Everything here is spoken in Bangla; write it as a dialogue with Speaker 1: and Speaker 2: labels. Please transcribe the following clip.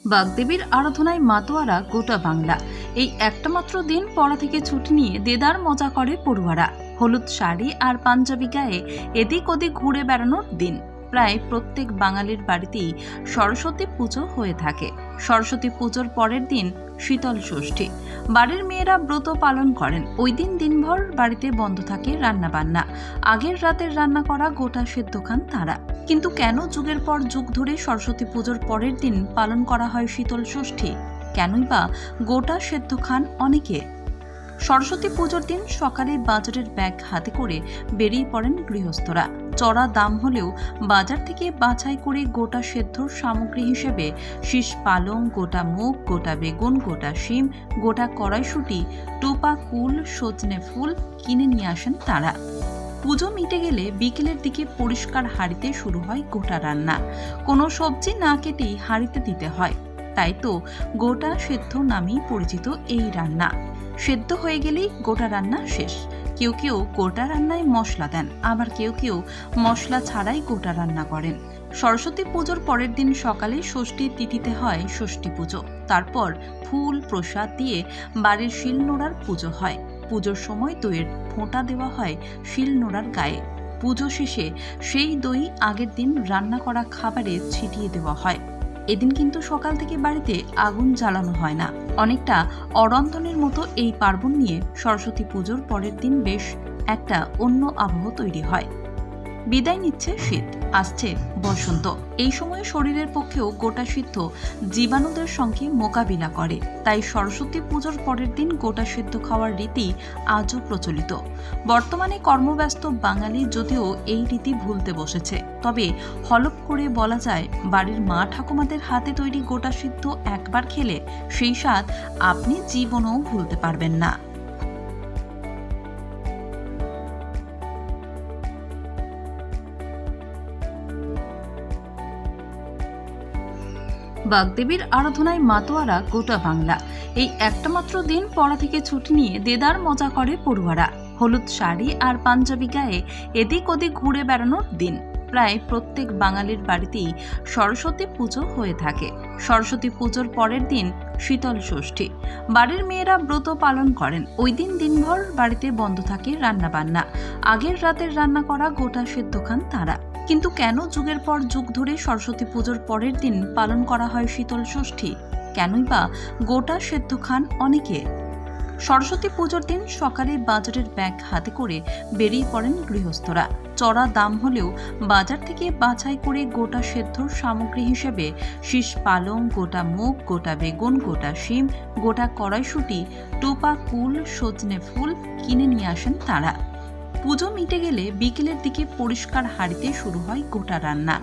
Speaker 1: বাগদেবীর আরাধনায় মাতোয়ারা গোটা বাংলা। এই একটা মাত্র দিন পড়া থেকে ছুটি নিয়ে দেদার মজা করে পড়ুয়ারা। হলুদ শাড়ি আর পাঞ্জাবি গায়ে এদিক ওদিক ঘুরে বেড়ানোর দিন। প্রায় প্রত্যেক বাঙালির বাড়িতেই সরস্বতী পুজো হয়ে থাকে। সরস্বতী পুজোর পরের দিন শীতল ষষ্ঠী। বাড়ির মেয়েরা ব্রত পালন করেন। ওই দিন দিনভর বাড়িতে বন্ধ থাকে রান্না বান্না। আগের রাতের রান্না করা গোটা সেদ্ধ খান তারা। কিন্তু কেন যুগের পর যুগ ধরে সরস্বতী পুজোর পরের দিন পালন করা হয় শীতল ষষ্ঠী? কেনই বা গোটা সেদ্ধ খান অনেকে? সরস্বতী পুজোর দিন সকালে বাজারের ব্যাগ হাতে করে বেরিয়ে পড়েন গৃহস্থরা। চড়া দাম হলেও বাজার থেকে বাছাই করে গোটা সেদ্ধর সামগ্রী হিসেবে শীষ পালং, গোটা মুগ, গোটা বেগুন, গোটা শিম, গোটা কড়াইশুঁটি, টোপা কুল, সজনে ফুল কিনে নিয়ে আসেন তারা। পুজো মিটে গেলে বিকেলের দিকে পরিষ্কার হাঁড়িতে শুরু হয় গোটা রান্না। কোনো সবজি না কেটেই হাঁড়িতে দিতে হয়। তাই তো গোটা সেদ্ধ নামেই পরিচিত এই রান্না। সেদ্ধ হয়ে গেলেই গোটা রান্না শেষ। কেউ কেউ গোটা রান্নায় মশলা দেন, আবার কেউ কেউ মশলা ছাড়াই গোটা রান্না করেন। সরস্বতী পুজোর পরের দিন সকালে ষষ্ঠীর তিথিতে হয় ষষ্ঠী পুজো। তারপর ফুল প্রসাদ দিয়ে বাড়ির শিলনোড়ার পুজো হয়। পুজোর সময় দইয়ের ফোঁটা দেওয়া হয় শিলনোড়ার গায়ে। পুজো শেষে সেই দই আগের দিন রান্না করা খাবারে ছিটিয়ে দেওয়া হয়। এদিন কিন্তু সকাল থেকে বাড়িতে আগুন জ্বালানো হয় না। অনেকটা অরন্ধনের মতো এই পার্বণ নিয়ে সরস্বতী পুজোর পরের দিন বেশ একটা অন্য আবহ তৈরি হয়। বিদায় নিচ্ছে শীত, আসছে বসন্ত। এই সময় শরীরের পক্ষেও গোটা সিদ্ধ জীবাণুদের সঙ্গে মোকাবিলা করে। তাই সরস্বতী পুজোর পরের দিন গোটা সিদ্ধ খাওয়ার রীতি আজও প্রচলিত। বর্তমানে কর্মব্যস্ত বাঙালি যদিও এই রীতি ভুলতে বসেছে, তবে হলপ করে বলা যায় বাড়ির মা ঠাকুমাদের হাতে তৈরি গোটা সিদ্ধ একবার খেলে সেই স্বাদ আপনি জীবনেও ভুলতে পারবেন না। বাগদেবীর আরাধনায় মাতোয়ারা গোটা বাংলা। এই একটা মাত্র দিন পড়া থেকে ছুটি নিয়ে দেদার মজা করে পড়ুয়ারা। হলুদ শাড়ি আর পাঞ্জাবি গায়ে এদিক ওদিক ঘুরে বেড়ানোর দিন। প্রায় প্রত্যেক বাঙালির বাড়িতেই সরস্বতী পুজো হয়ে থাকে। সরস্বতী পুজোর পরের দিন শীতল ষষ্ঠী। বাড়ির মেয়েরা ব্রত পালন করেন। ওই দিন দিনভর বাড়িতে বন্ধ থাকে রান্না বান্না। আগের রাতের রান্না করা গোটা সেদ্ধ খান তারা। কিন্তু কেন যুগের পর যুগ ধরে সরস্বতী পুজোর পরের দিন পালন করা হয় শীতল ষষ্ঠী? কেনই বা গোটা সেদ্ধ খান অনেকে? সরস্বতী পুজোর দিন সকালে বাজারের ব্যাগ হাতে করে বেরিয়ে পড়েন গৃহস্থরা। চড়া দাম হলেও বাজার থেকে বাছাই করে গোটা সেদ্ধর সামগ্রী হিসেবে শীষ পালং, গোটা মুগ, গোটা বেগুন, গোটা শিম, গোটা কড়াইশুঁটি, টোপা কুল, সজনে ফুল কিনে নিয়ে আসেন তারা। পুজো মিটে গেলে বিকেলের দিকে পরিষ্কার হাঁড়িতে শুরু হয় গোটা রান্না।